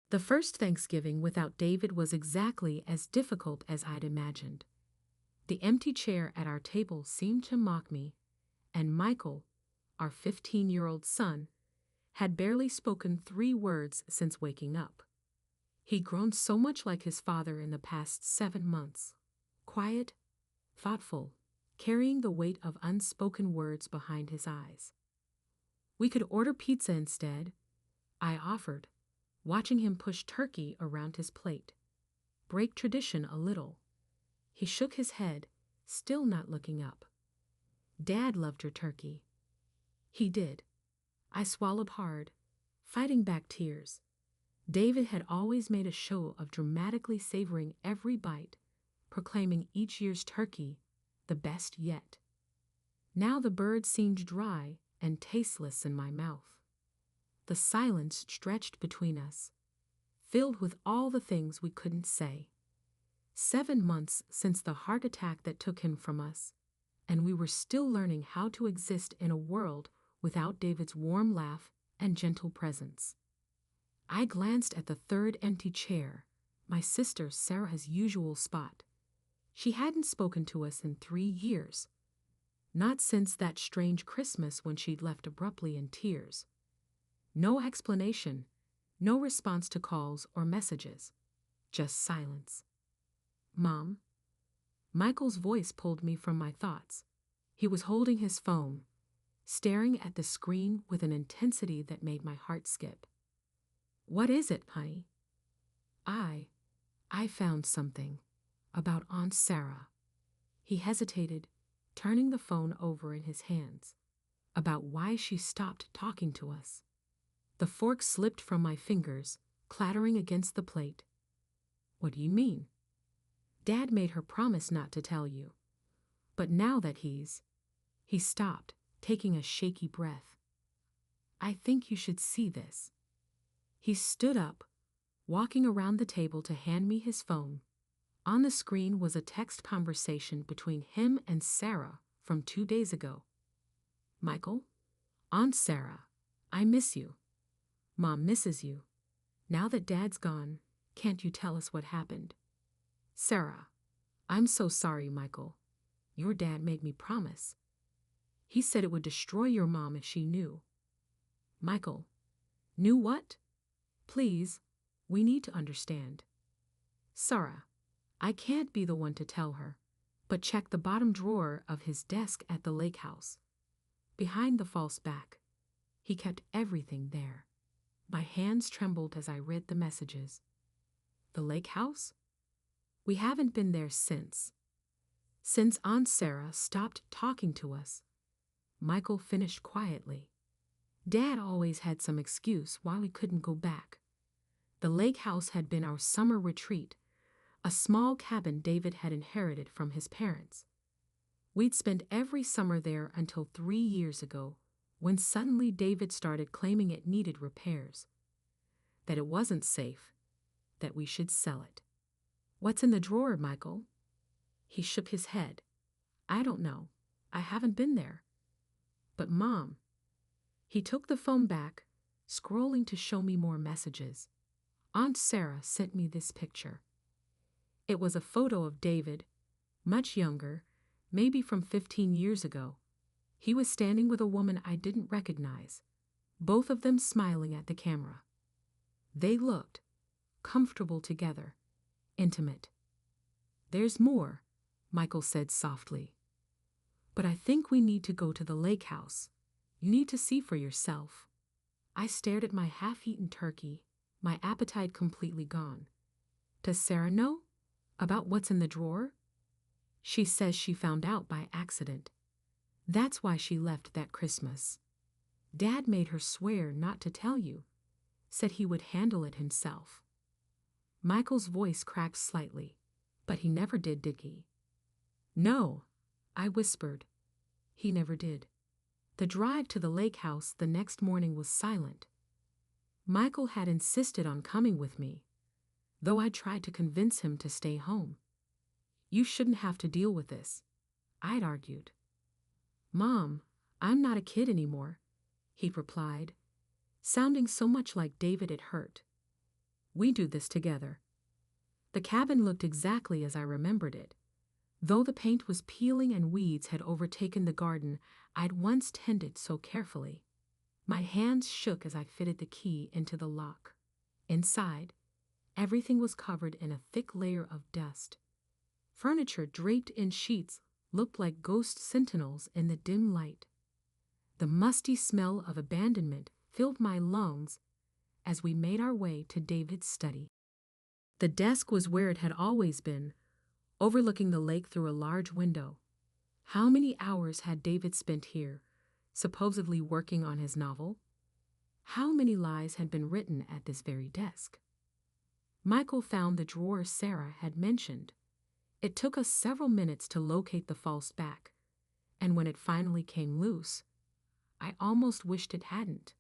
The first Thanksgiving without David was exactly as difficult as I'd imagined. The empty chair at our table seemed to mock me, and Michael, our 15-year-old son, had barely spoken 3 words since waking up. He'd grown so much like his father in the past 7 months. Quiet, thoughtful, carrying the weight of unspoken words behind his eyes. "We could order pizza instead," I offered, watching him push turkey around his plate. "Break tradition a little." He shook his head, still not looking up. "Dad loved your turkey." He did. I swallowed hard, fighting back tears. David had always made a show of dramatically savoring every bite, proclaiming each year's turkey the best yet. Now the bird seemed dry and tasteless in my mouth. The silence stretched between us, filled with all the things we couldn't say. 7 months since the heart attack that took him from us, and we were still learning how to exist in a world without David's warm laugh and gentle presence. I glanced at the third empty chair, my sister Sarah's usual spot. She hadn't spoken to us in 3 years. Not since that strange Christmas when she'd left abruptly in tears. No explanation, no response to calls or messages, just silence. "Mom?" Michael's voice pulled me from my thoughts. He was holding his phone, staring at the screen with an intensity that made my heart skip. "What is it, honey?" I found something about Aunt Sarah." He hesitated, turning the phone over in his hands. "About why she stopped talking to us." The fork slipped from my fingers, clattering against the plate. "What do you mean?" "Dad made her promise not to tell you. But now that He stopped, taking a shaky breath. "I think you should see this." He stood up, walking around the table to hand me his phone. On the screen was a text conversation between him and Sarah from 2 days ago. "Michael, Aunt Sarah, I miss you. Mom misses you. Now that Dad's gone, can't you tell us what happened? Sarah, I'm so sorry, Michael. Your dad made me promise. He said it would destroy your mom if she knew." Michael, "Knew what? Please, we need to understand." "Sarah, I can't be the one to tell her, but check the bottom drawer of his desk at the lake house. Behind the false back. He kept everything there." My hands trembled as I read the messages. "The lake house? We haven't been there since Aunt Sarah stopped talking to us." Michael finished quietly. "Dad always had some excuse why we couldn't go back. The lake house had been our summer retreat, a small cabin David had inherited from his parents. We'd spend every summer there until 3 years ago, when suddenly David started claiming it needed repairs, that it wasn't safe, that we should sell it." "What's in the drawer, Michael?" He shook his head. "I don't know. I haven't been there." "But Mom." He took the phone back, scrolling to show me more messages. "Aunt Sarah sent me this picture." It was a photo of David, much younger, maybe from 15 years ago. He was standing with a woman I didn't recognize, both of them smiling at the camera. They looked comfortable together, intimate. "There's more," Michael said softly. "But I think we need to go to the lake house. You need to see for yourself." I stared at my half-eaten turkey, my appetite completely gone. "Does Sarah know about what's in the drawer?" "She says she found out by accident. That's why she left that Christmas. Dad made her swear not to tell you, said he would handle it himself." Michael's voice cracked slightly, but he never did he? "No," I whispered. He never did. The drive to the lake house the next morning was silent. Michael had insisted on coming with me, though I tried to convince him to stay home. "You shouldn't have to deal with this," I'd argued. "Mom, I'm not a kid anymore," he'd replied, sounding so much like David it hurt. We do this together. The cabin looked exactly as I remembered it. Though the paint was peeling and weeds had overtaken the garden I'd once tended so carefully. My hands shook as I fitted the key into the lock. Inside, everything was covered in a thick layer of dust. Furniture draped in sheets looked like ghost sentinels in the dim light. The musty smell of abandonment filled my lungs as we made our way to David's study. The desk was where it had always been, overlooking the lake through a large window. How many hours had David spent here, supposedly working on his novel? How many lies had been written at this very desk? Michael found the drawer Sarah had mentioned. It took us several minutes to locate the false back, and when it finally came loose, I almost wished it hadn't.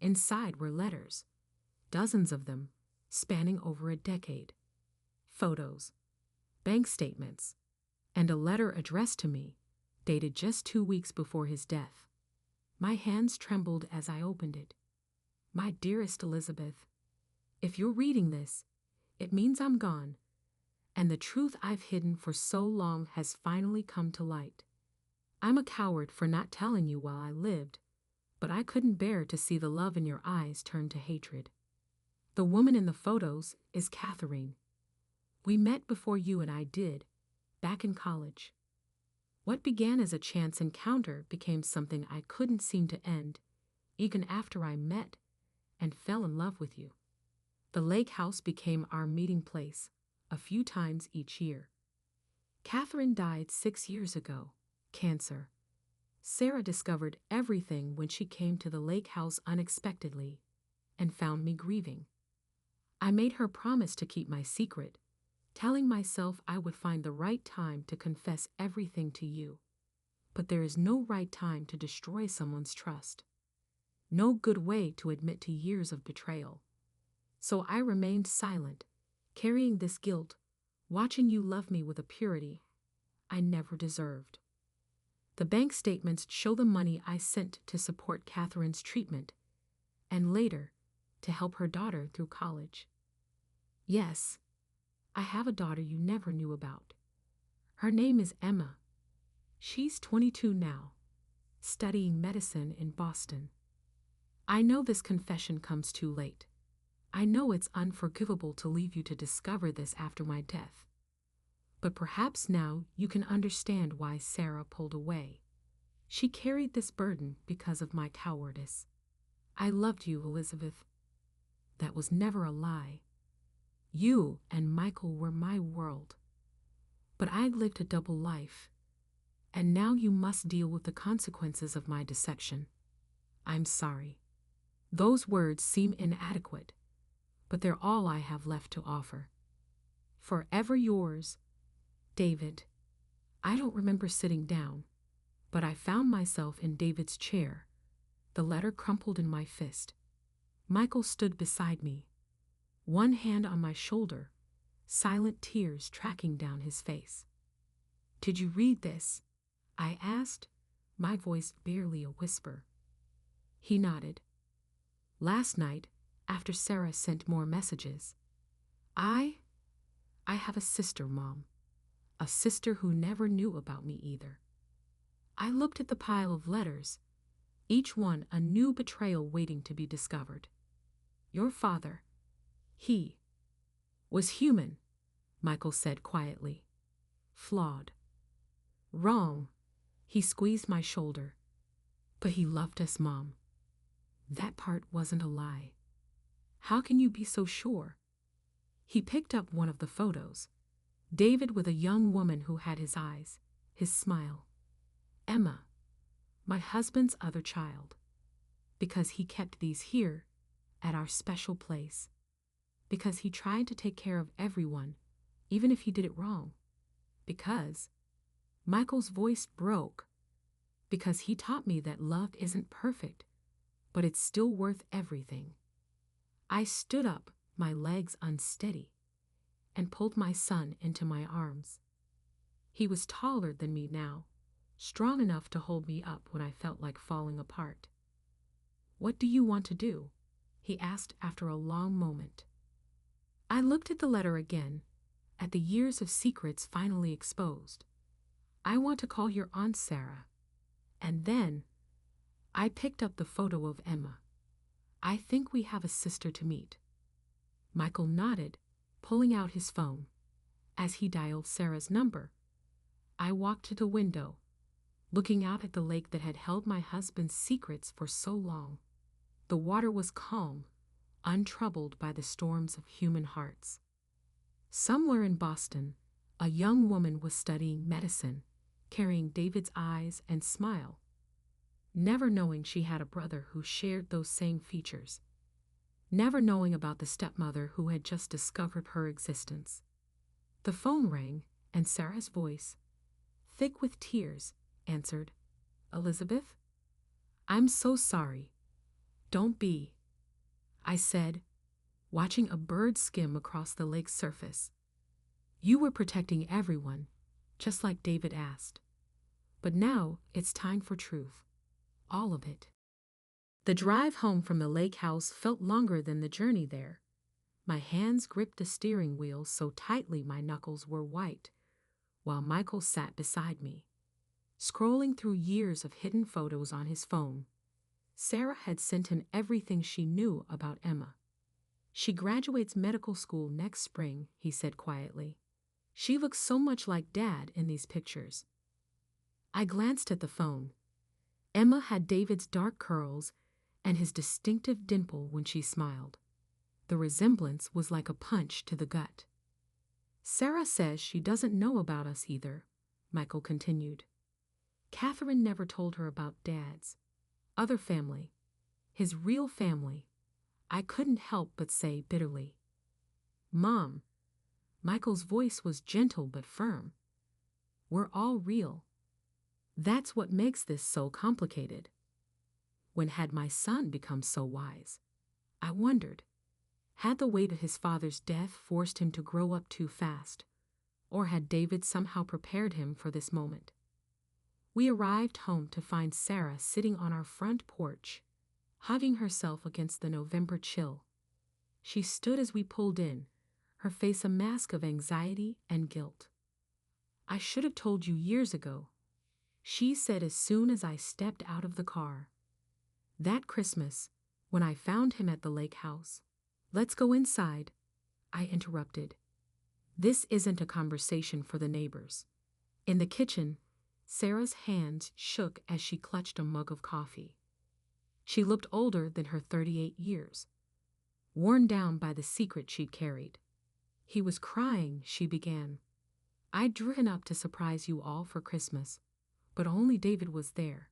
Inside were letters, dozens of them, spanning over a decade. Photos, bank statements, and a letter addressed to me, dated just 2 weeks before his death. My hands trembled as I opened it. My dearest Elizabeth, if you're reading this, it means I'm gone, and the truth I've hidden for so long has finally come to light. I'm a coward for not telling you while I lived, but I couldn't bear to see the love in your eyes turn to hatred. The woman in the photos is Catherine. We met before you and I did, back in college. What began as a chance encounter became something I couldn't seem to end, even after I met and fell in love with you. The lake house became our meeting place, a few times each year. Catherine died 6 years ago, cancer. Sarah discovered everything when she came to the lake house unexpectedly and found me grieving. I made her promise to keep my secret, telling myself I would find the right time to confess everything to you. But there is no right time to destroy someone's trust. No good way to admit to years of betrayal. So I remained silent, carrying this guilt, watching you love me with a purity I never deserved. The bank statements show the money I sent to support Catherine's treatment, and later, to help her daughter through college. Yes, I have a daughter you never knew about. Her name is Emma. She's 22 now, studying medicine in Boston. I know this confession comes too late. I know it's unforgivable to leave you to discover this after my death. But perhaps now you can understand why Sarah pulled away. She carried this burden because of my cowardice. I loved you, Elizabeth. That was never a lie. You and Michael were my world. But I lived a double life, and now you must deal with the consequences of my deception. I'm sorry. Those words seem inadequate, but they're all I have left to offer. Forever yours, David. I don't remember sitting down, but I found myself in David's chair, the letter crumpled in my fist. Michael stood beside me, one hand on my shoulder, silent tears tracking down his face. Did you read this? I asked, my voice barely a whisper. He nodded. Last night, after Sarah sent more messages. I have a sister, Mom. A sister who never knew about me either. I looked at the pile of letters, each one a new betrayal waiting to be discovered. Your father, he was human, Michael said quietly. Flawed. Wrong. He squeezed my shoulder. But he loved us, Mom. That part wasn't a lie. How can you be so sure? He picked up one of the photos. David with a young woman who had his eyes, his smile. Emma, my husband's other child. Because he kept these here, at our special place. Because he tried to take care of everyone, even if he did it wrong. Because Michael's voice broke. Because he taught me that love isn't perfect, but it's still worth everything. I stood up, my legs unsteady, and pulled my son into my arms. He was taller than me now, strong enough to hold me up when I felt like falling apart. What do you want to do? He asked after a long moment. I looked at the letter again, at the years of secrets finally exposed. I want to call your Aunt Sarah. And then, I picked up the photo of Emma. I think we have a sister to meet. Michael nodded, pulling out his phone. As he dialed Sarah's number, I walked to the window, looking out at the lake that had held my husband's secrets for so long. The water was calm, untroubled by the storms of human hearts. Somewhere in Boston, a young woman was studying medicine, carrying David's eyes and smile, never knowing she had a brother who shared those same features, never knowing about the stepmother who had just discovered her existence. The phone rang, and Sarah's voice, thick with tears, answered, "Elizabeth? I'm so sorry. Don't be," I said, watching a bird skim across the lake's surface. "You were protecting everyone, just like David asked. But now it's time for truth. All of it." The drive home from the lake house felt longer than the journey there. My hands gripped the steering wheel so tightly my knuckles were white, while Michael sat beside me, scrolling through years of hidden photos on his phone. Sarah had sent him everything she knew about Emma. "She graduates medical school next spring," he said quietly. "She looks so much like Dad in these pictures." I glanced at the phone. Emma had David's dark curls and his distinctive dimple when she smiled. The resemblance was like a punch to the gut. "Sarah says she doesn't know about us either," Michael continued. "Catherine never told her about Dad's other family, his real family." I couldn't help but say bitterly, "Mom," Michael's voice was gentle but firm, "we're all real. That's what makes this so complicated." When had my son become so wise? I wondered. Had the weight of his father's death forced him to grow up too fast, or had David somehow prepared him for this moment? We arrived home to find Sarah sitting on our front porch, hugging herself against the November chill. She stood as we pulled in, her face a mask of anxiety and guilt. "I should have told you years ago," she said as soon as I stepped out of the car. "That Christmas, when I found him at the lake house." "Let's go inside," I interrupted. "This isn't a conversation for the neighbors." In the kitchen, Sarah's hands shook as she clutched a mug of coffee. She looked older than her 38 years, worn down by the secret she'd carried. "He was crying," she began. "I'd driven up to surprise you all for Christmas, but only David was there.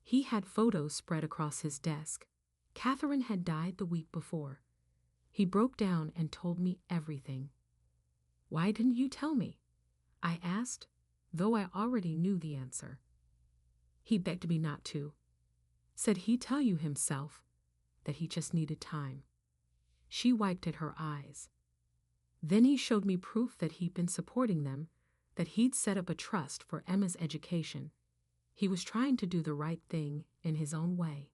He had photos spread across his desk. Catherine had died the week before. He broke down and told me everything." "Why didn't you tell me?" I asked, though I already knew the answer. "He begged me not to. Said he'd tell you himself, that he just needed time." She wiped at her eyes. "Then he showed me proof that he'd been supporting them, that he'd set up a trust for Emma's education. He was trying to do the right thing in his own way."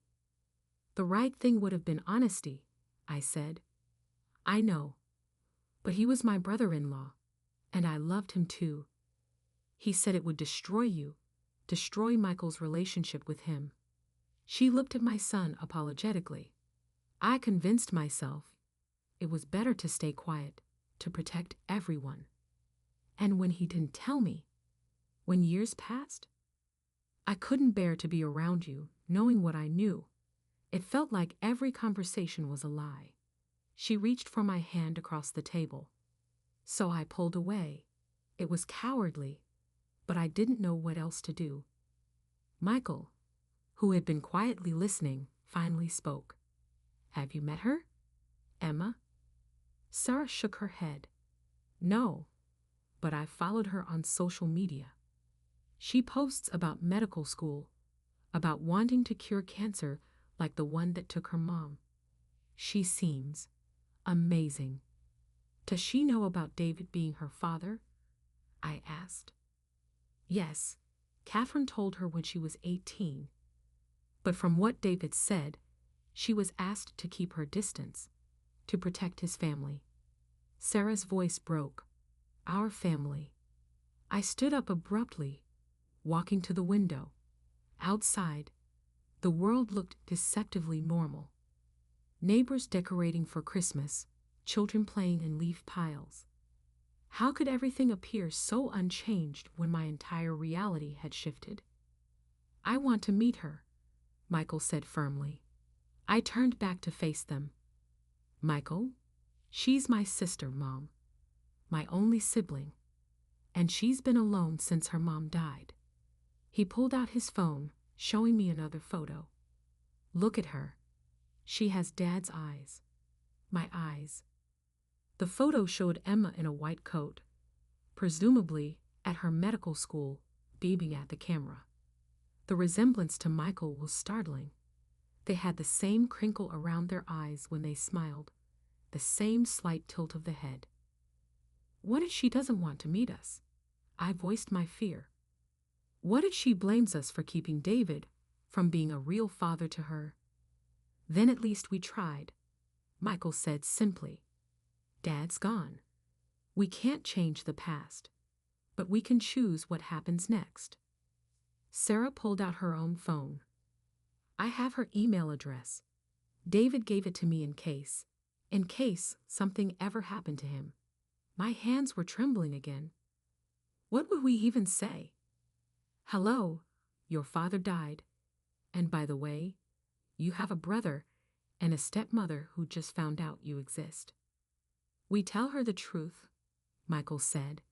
"The right thing would have been honesty," I said. "I know, but he was my brother-in-law, and I loved him too. He said it would destroy you, destroy Michael's relationship with him." She looked at my son apologetically. I convinced myself it was better to stay quiet, to protect everyone. And when he didn't tell me, when years passed, I couldn't bear to be around you, knowing what I knew. It felt like every conversation was a lie. She reached for my hand across the table. So I pulled away. It was cowardly, but I didn't know what else to do. Michael, who had been quietly listening, finally spoke. "Have you met her? Emma?" Sarah shook her head. "No, but I followed her on social media. She posts about medical school, about wanting to cure cancer like the one that took her mom. She seems amazing." "Does she know about David being her father?" I asked. "Yes, Catherine told her when she was 18. But from what David said, she was asked to keep her distance, to protect his family." Sarah's voice broke. Our family. I stood up abruptly, walking to the window. Outside, the world looked deceptively normal. Neighbors decorating for Christmas, children playing in leaf piles. How could everything appear so unchanged when my entire reality had shifted? I want to meet her, Michael said firmly. I turned back to face them. Michael, she's my sister, Mom. My only sibling. And she's been alone since her mom died. He pulled out his phone, showing me another photo. Look at her. She has Dad's eyes. My eyes. The photo showed Emma in a white coat, presumably at her medical school, beaming at the camera. The resemblance to Michael was startling. They had the same crinkle around their eyes when they smiled, the same slight tilt of the head. What if she doesn't want to meet us? I voiced my fear. What if she blames us for keeping David from being a real father to her? Then at least we tried, Michael said simply. Dad's gone. We can't change the past, but we can choose what happens next. Sarah pulled out her own phone. I have her email address. David gave it to me in case something ever happened to him. My hands were trembling again. What would we even say? Hello, your father died. And by the way, you have a brother and a stepmother who just found out you exist. We tell her the truth, Michael said.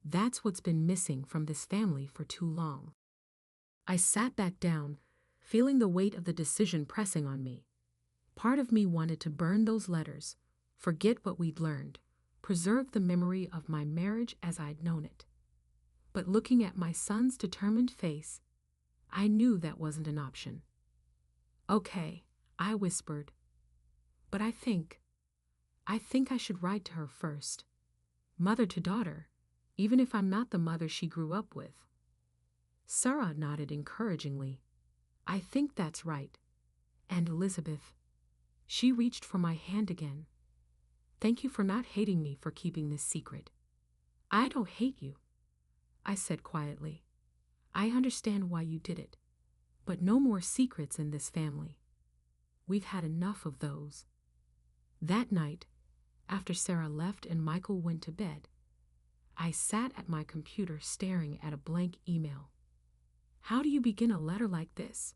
That's what's been missing from this family for too long. I sat back down, feeling the weight of the decision pressing on me. Part of me wanted to burn those letters, forget what we'd learned, preserve the memory of my marriage as I'd known it. But looking at my son's determined face, I knew that wasn't an option. Okay, I whispered. But I think I should write to her first. Mother to daughter, even if I'm not the mother she grew up with. Sarah nodded encouragingly. I think that's right. And Elizabeth. She reached for my hand again. Thank you for not hating me for keeping this secret. I don't hate you, I said quietly. I understand why you did it, but no more secrets in this family. We've had enough of those. That night, after Sarah left and Michael went to bed, I sat at my computer staring at a blank email. How do you begin a letter like this?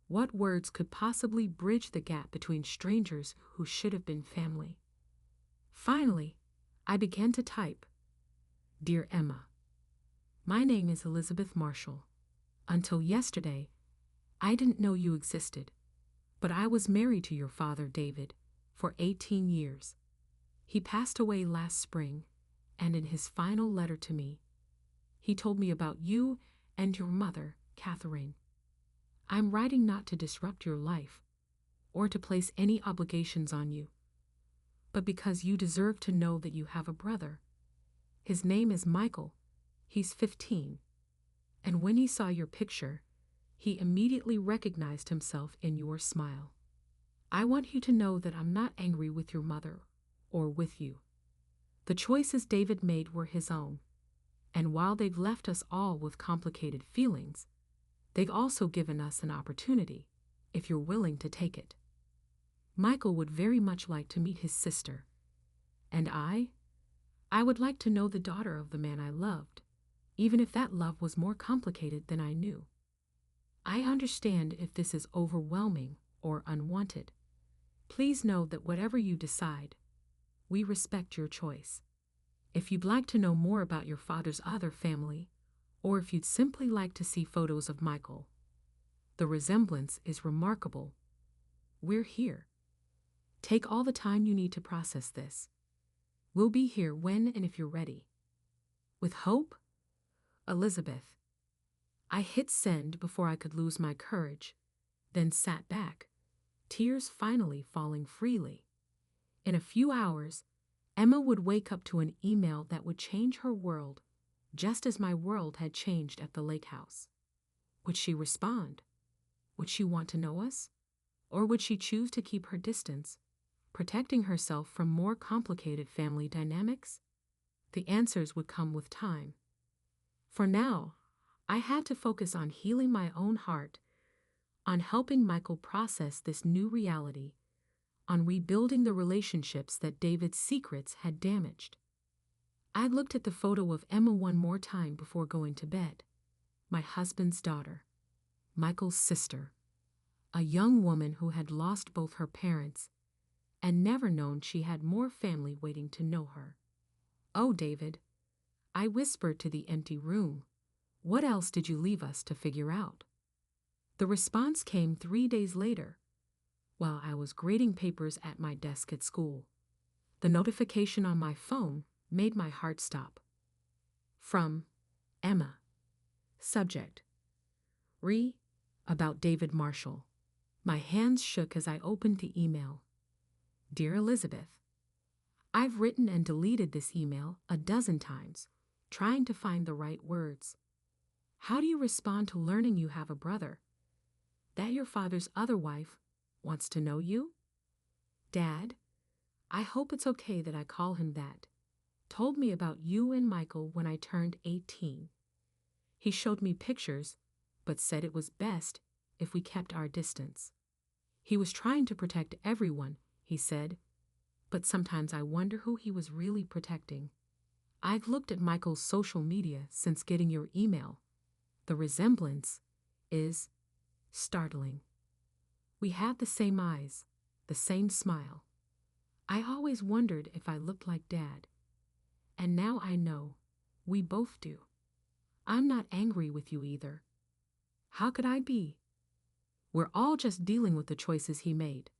What words could possibly bridge the gap between strangers who should have been family? Finally, I began to type. Dear Emma, my name is Elizabeth Marshall. Until yesterday, I didn't know you existed, but I was married to your father, David, for 18 years. He passed away last spring, and in his final letter to me, he told me about you and your mother, Catherine. I'm writing not to disrupt your life or to place any obligations on you, but because you deserve to know that you have a brother. His name is Michael. He's 15. And when he saw your picture, he immediately recognized himself in your smile. I want you to know that I'm not angry with your mother or with you. The choices David made were his own, and while they've left us all with complicated feelings, they've also given us an opportunity, if you're willing to take it. Michael would very much like to meet his sister, and I would like to know the daughter of the man I loved, even if that love was more complicated than I knew. I understand if this is overwhelming or unwanted. Please know that whatever you decide, we respect your choice. If you'd like to know more about your father's other family, or if you'd simply like to see photos of Michael, the resemblance is remarkable. We're here. Take all the time you need to process this. We'll be here when and if you're ready. With hope, Elizabeth. I hit send before I could lose my courage, then sat back, tears finally falling freely. In a few hours, Emma would wake up to an email that would change her world, just as my world had changed at the lake house. Would she respond? Would she want to know us? Or would she choose to keep her distance, protecting herself from more complicated family dynamics? The answers would come with time. For now, I had to focus on healing my own heart, on helping Michael process this new reality, on rebuilding the relationships that David's secrets had damaged. I looked at the photo of Emma one more time before going to bed. My husband's daughter, Michael's sister, a young woman who had lost both her parents and never known she had more family waiting to know her. "Oh, David," I whispered to the empty room, "what else did you leave us to figure out?" The response came 3 days later, while I was grading papers at my desk at school. The notification on my phone made my heart stop. From Emma. Subject: About David Marshall. My hands shook as I opened the email. Dear Elizabeth, I've written and deleted this email a dozen times, trying to find the right words. How do you respond to learning you have a brother? That your father's other wife wants to know you? Dad, I hope it's okay that I call him that. Told me about you and Michael when I turned 18. He showed me pictures, but said it was best if we kept our distance. He was trying to protect everyone, he said, but sometimes I wonder who he was really protecting. I've looked at Michael's social media since getting your email. The resemblance is startling. We have the same eyes, the same smile. I always wondered if I looked like Dad. And now I know we both do. I'm not angry with you either. How could I be? We're all just dealing with the choices he made.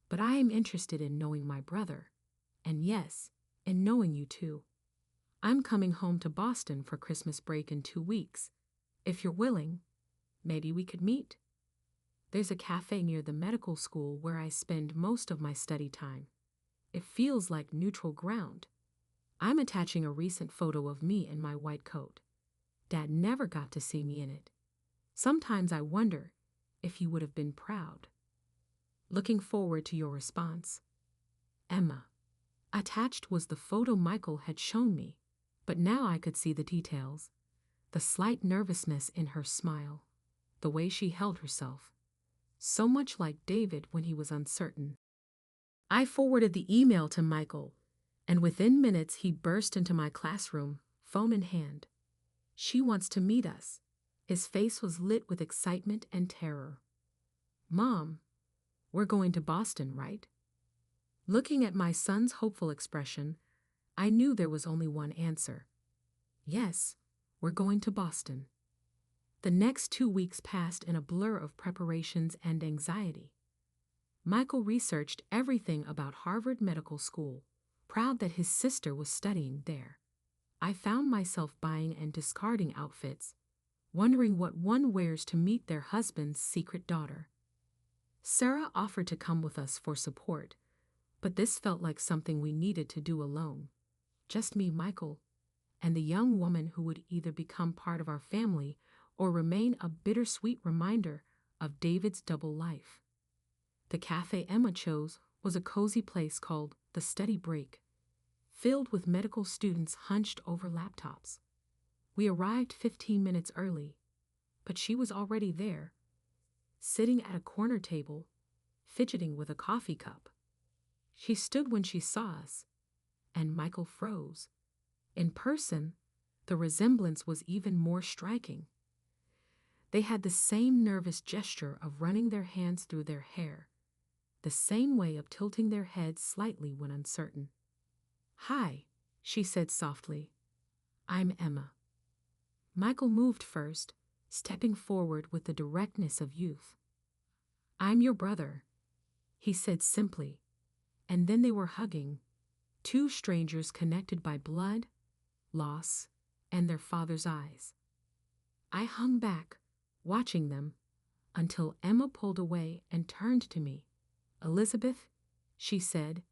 But I am interested in knowing my brother. And yes, in knowing you too. I'm coming home to Boston for Christmas break in 2 weeks. If you're willing, maybe we could meet. There's a cafe near the medical school where I spend most of my study time. It feels like neutral ground. I'm attaching a recent photo of me in my white coat. Dad never got to see me in it. Sometimes I wonder if he would have been proud. Looking forward to your response. Emma. Attached was the photo Michael had shown me, but now I could see the details. The slight nervousness in her smile, the way she held herself. So much like David when he was uncertain. I forwarded the email to Michael, and within minutes he burst into my classroom, phone in hand. She wants to meet us. His face was lit with excitement and terror. Mom, we're going to Boston, right? Looking at my son's hopeful expression, I knew there was only one answer. Yes, we're going to Boston. The next 2 weeks passed in a blur of preparations and anxiety. Michael researched everything about Harvard Medical School, proud that his sister was studying there. I found myself buying and discarding outfits, wondering what one wears to meet their husband's secret daughter. Sarah offered to come with us for support, but this felt like something we needed to do alone. Just me, Michael, and the young woman who would either become part of our family or remain a bittersweet reminder of David's double life. The cafe Emma chose was a cozy place called The Study Break, filled with medical students hunched over laptops. We arrived 15 minutes early, but she was already there, sitting at a corner table, fidgeting with a coffee cup. She stood when she saw us, and Michael froze. In person, the resemblance was even more striking. They had the same nervous gesture of running their hands through their hair, the same way of tilting their heads slightly when uncertain. "Hi," she said softly. "I'm Emma." Michael moved first, stepping forward with the directness of youth. "I'm your brother," he said simply, and then they were hugging, two strangers connected by blood, loss, and their father's eyes. I hung back, watching them, until Emma pulled away and turned to me. "Elizabeth," she said,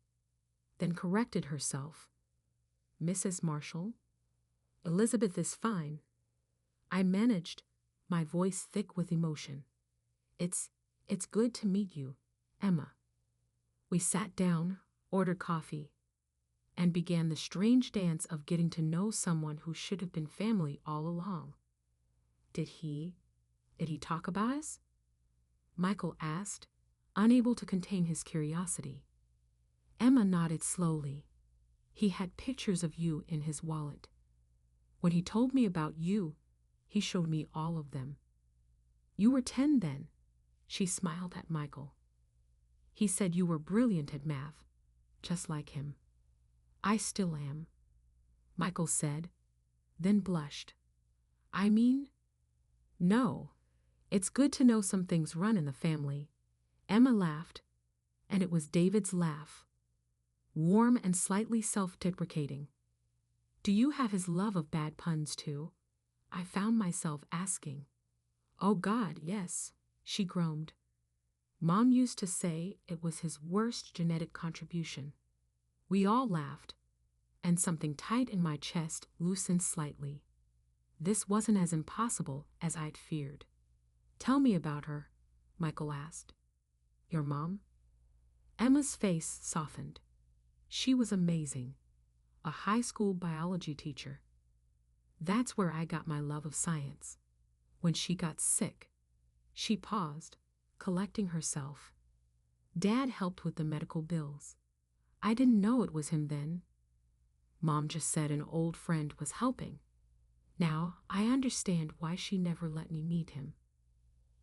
then corrected herself. "Mrs. Marshall." "Elizabeth is fine." I managed, my voice thick with emotion. It's good to meet you, Emma." We sat down, ordered coffee, and began the strange dance of getting to know someone who should have been family all along. Did he talk about us? Michael asked, unable to contain his curiosity. Emma nodded slowly. He had pictures of you in his wallet. When he told me about you, he showed me all of them. You were 10 then. She smiled at Michael. He said you were brilliant at math, just like him. I still am, Michael said, then blushed. I mean, no, it's good to know some things run in the family. Emma laughed, and it was David's laugh, warm and slightly self-deprecating. Do you have his love of bad puns too? I found myself asking. Oh God, yes, she groaned. Mom used to say it was his worst genetic contribution. We all laughed, and something tight in my chest loosened slightly. This wasn't as impossible as I'd feared. Tell me about her, Michael asked. Your mom? Emma's face softened. She was amazing. A high school biology teacher. That's where I got my love of science. When she got sick, she paused, collecting herself. Dad helped with the medical bills. I didn't know it was him then. Mom just said an old friend was helping. Now I understand why she never let me meet him.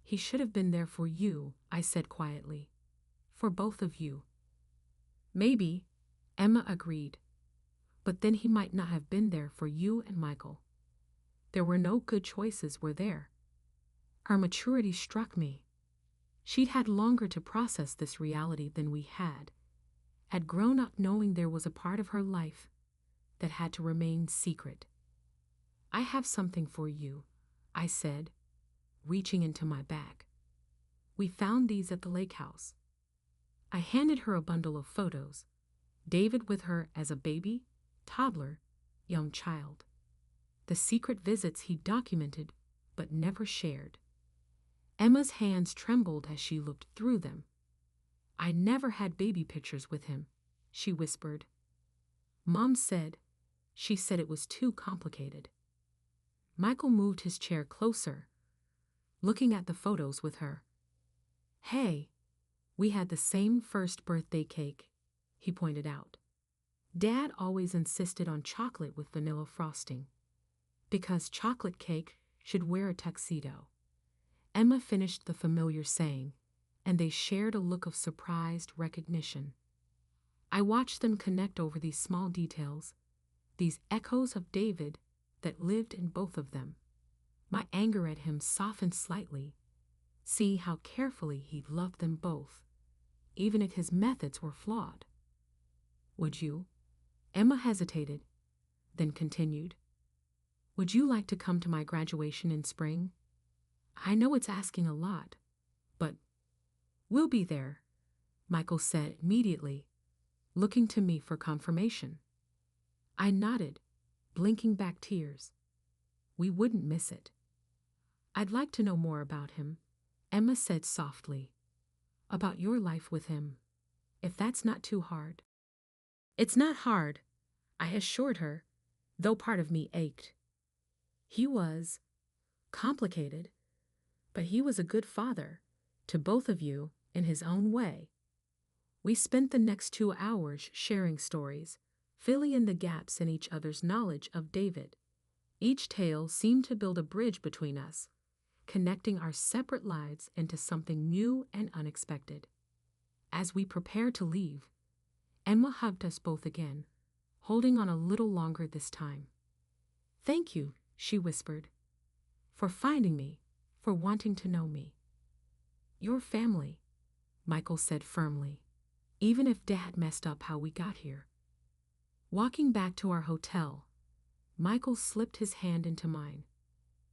He should have been there for you, I said quietly. For both of you. Maybe, Emma agreed. But then he might not have been there for you and Michael. There were no good choices, were there? Her maturity struck me. She'd had longer to process this reality than we had grown up knowing there was a part of her life that had to remain secret. I have something for you, I said, reaching into my bag. We found these at the lake house. I handed her a bundle of photos, David with her as a baby, toddler, young child. The secret visits he documented but never shared. Emma's hands trembled as she looked through them. I never had baby pictures with him, she whispered. Mom said, she said it was too complicated. Michael moved his chair closer, looking at the photos with her. Hey, we had the same first birthday cake, he pointed out. Dad always insisted on chocolate with vanilla frosting, because chocolate cake should wear a tuxedo. Emma finished the familiar saying, and they shared a look of surprised recognition. I watched them connect over these small details, these echoes of David that lived in both of them. My anger at him softened slightly. See how carefully he loved them both, even if his methods were flawed. Would you? Emma hesitated, then continued. Would you like to come to my graduation in spring? I know it's asking a lot, but we'll be there, Michael said immediately, looking to me for confirmation. I nodded, blinking back tears. We wouldn't miss it. I'd like to know more about him, Emma said softly. About your life with him, if that's not too hard. It's not hard, I assured her, though part of me ached. He was complicated, but he was a good father to both of you in his own way. We spent the next 2 hours sharing stories, filling in the gaps in each other's knowledge of David. Each tale seemed to build a bridge between us, connecting our separate lives into something new and unexpected. As we prepared to leave, Emma hugged us both again, holding on a little longer this time. Thank you, she whispered, for finding me, for wanting to know me. Your family, Michael said firmly, even if Dad messed up how we got here. Walking back to our hotel, Michael slipped his hand into mine,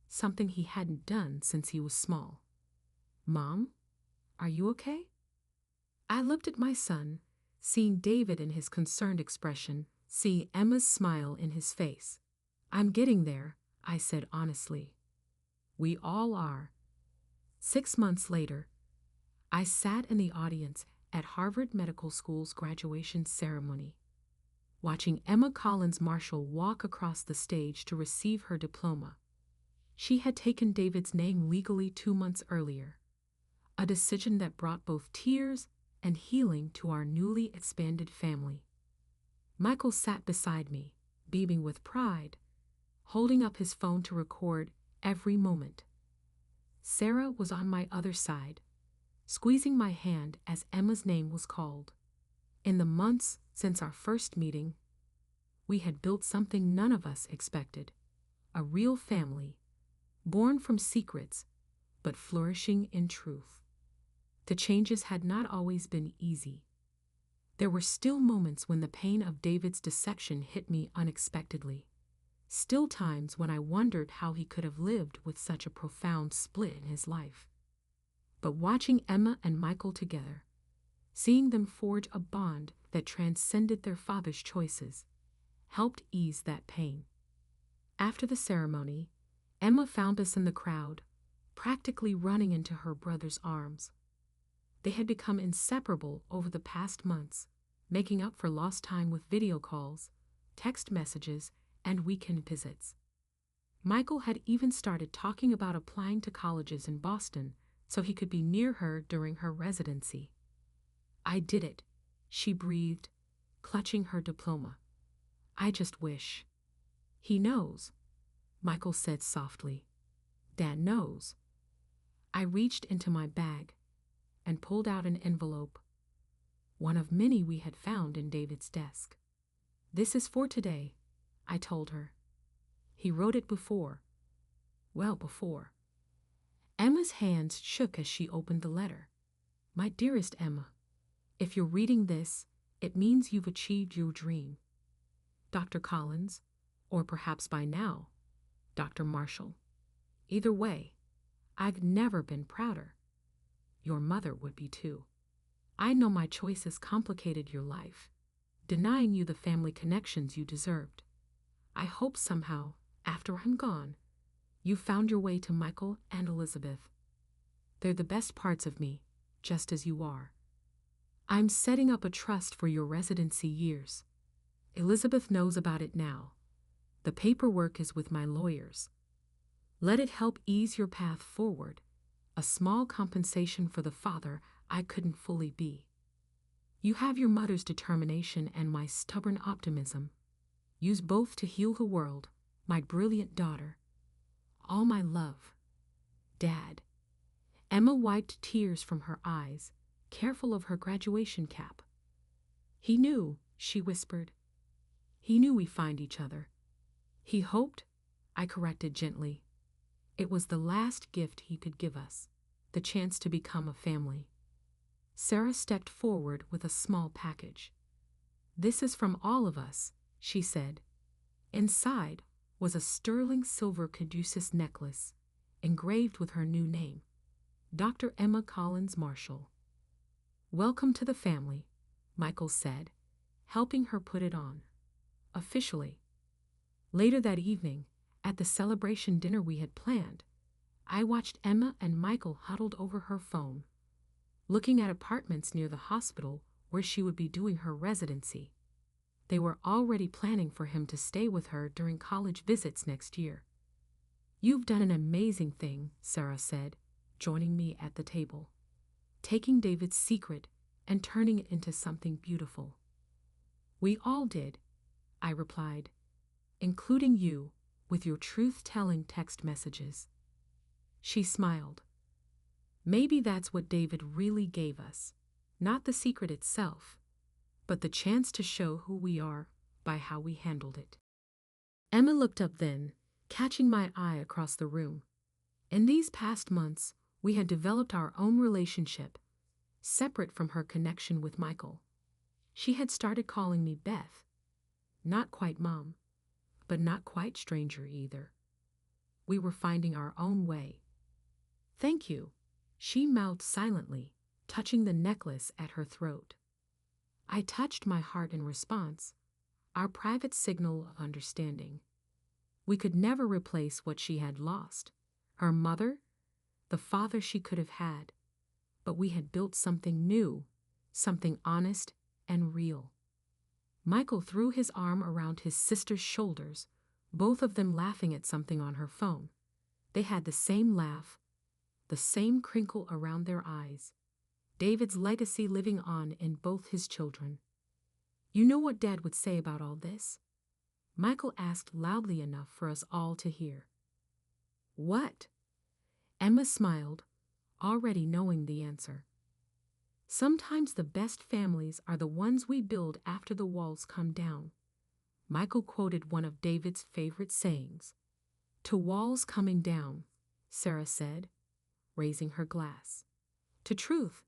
something he hadn't done since he was small. Mom, are you okay? I looked at my son, seeing David in his concerned expression, seeing Emma's smile in his face. I'm getting there, I said honestly. We all are. 6 months later, I sat in the audience at Harvard Medical School's graduation ceremony, watching Emma Collins Marshall walk across the stage to receive her diploma. She had taken David's name legally 2 months earlier, a decision that brought both tears and healing to our newly expanded family. Michael sat beside me, beaming with pride, holding up his phone to record every moment. Sarah was on my other side, squeezing my hand as Emma's name was called. In the months since our first meeting, we had built something none of us expected, a real family, born from secrets, but flourishing in truth. The changes had not always been easy. There were still moments when the pain of David's dissection hit me unexpectedly. Still times when I wondered how he could have lived with such a profound split in his life. But watching Emma and Michael together, seeing them forge a bond that transcended their father's choices, helped ease that pain. After the ceremony, Emma found us in the crowd, practically running into her brother's arms. They had become inseparable over the past months, making up for lost time with video calls, text messages, and weekend visits. Michael had even started talking about applying to colleges in Boston so he could be near her during her residency. "I did it," she breathed, clutching her diploma. "I just wish." "He knows," Michael said softly. "Dad knows." I reached into my bag and pulled out an envelope, one of many we had found in David's desk. "This is for today," I told her. "He wrote it before. Well before." Emma's hands shook as she opened the letter. "My dearest Emma, if you're reading this, it means you've achieved your dream. Dr. Collins, or perhaps by now, Dr. Marshall. Either way, I've never been prouder. Your mother would be too. I know my choices complicated your life, denying you the family connections you deserved. I hope somehow, after I'm gone, you found your way to Michael and Elizabeth. They're the best parts of me, just as you are. I'm setting up a trust for your residency years. Elizabeth knows about it now. The paperwork is with my lawyers. Let it help ease your path forward, a small compensation for the father I couldn't fully be. You have your mother's determination and my stubborn optimism. Use both to heal the world, my brilliant daughter. All my love. Dad." Emma wiped tears from her eyes, careful of her graduation cap. "He knew," she whispered. "He knew we'd find each other." "He hoped," I corrected gently. "It was the last gift he could give us, the chance to become a family." Sarah stepped forward with a small package. "This is from all of us," she said. Inside was a sterling silver caduceus necklace, engraved with her new name, Dr. Emma Collins Marshall. "Welcome to the family," Michael said, helping her put it on. Officially. Later that evening, at the celebration dinner we had planned, I watched Emma and Michael huddled over her phone, looking at apartments near the hospital where she would be doing her residency. They were already planning for him to stay with her during college visits next year. "You've done an amazing thing," Sarah said, joining me at the table, taking David's secret and turning it into something beautiful. "We all did," I replied, "including you with your truth-telling text messages." She smiled. "Maybe that's what David really gave us, not the secret itself, but the chance to show who we are by how we handled it." Emma looked up then, catching my eye across the room. In these past months, we had developed our own relationship, separate from her connection with Michael. She had started calling me Beth. Not quite mom, but not quite stranger either. We were finding our own way. "Thank you," she mouthed silently, touching the necklace at her throat. I touched my heart in response, our private signal of understanding. We could never replace what she had lost, her mother, the father she could have had, but we had built something new, something honest and real. Michael threw his arm around his sister's shoulders, both of them laughing at something on her phone. They had the same laugh, the same crinkle around their eyes. David's legacy living on in both his children. You know what Dad would say about all this? Michael asked loudly enough for us all to hear. What? Emma smiled, already knowing the answer. Sometimes the best families are the ones we build after the walls come down. Michael quoted one of David's favorite sayings. To walls coming down, Sarah said, raising her glass. To truth,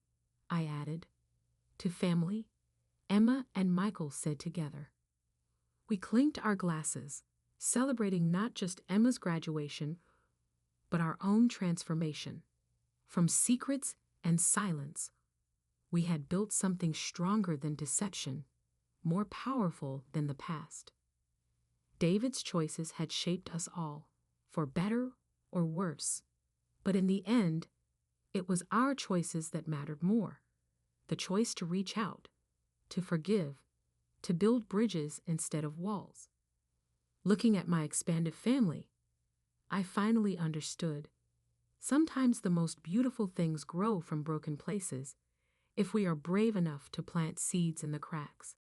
I added. To family, Emma and Michael said together. We clinked our glasses, celebrating not just Emma's graduation, but our own transformation. From secrets and silence, we had built something stronger than deception, more powerful than the past. David's choices had shaped us all, for better or worse. But in the end, it was our choices that mattered more. The choice to reach out, to forgive, to build bridges instead of walls. Looking at my expanded family, I finally understood. Sometimes the most beautiful things grow from broken places if we are brave enough to plant seeds in the cracks.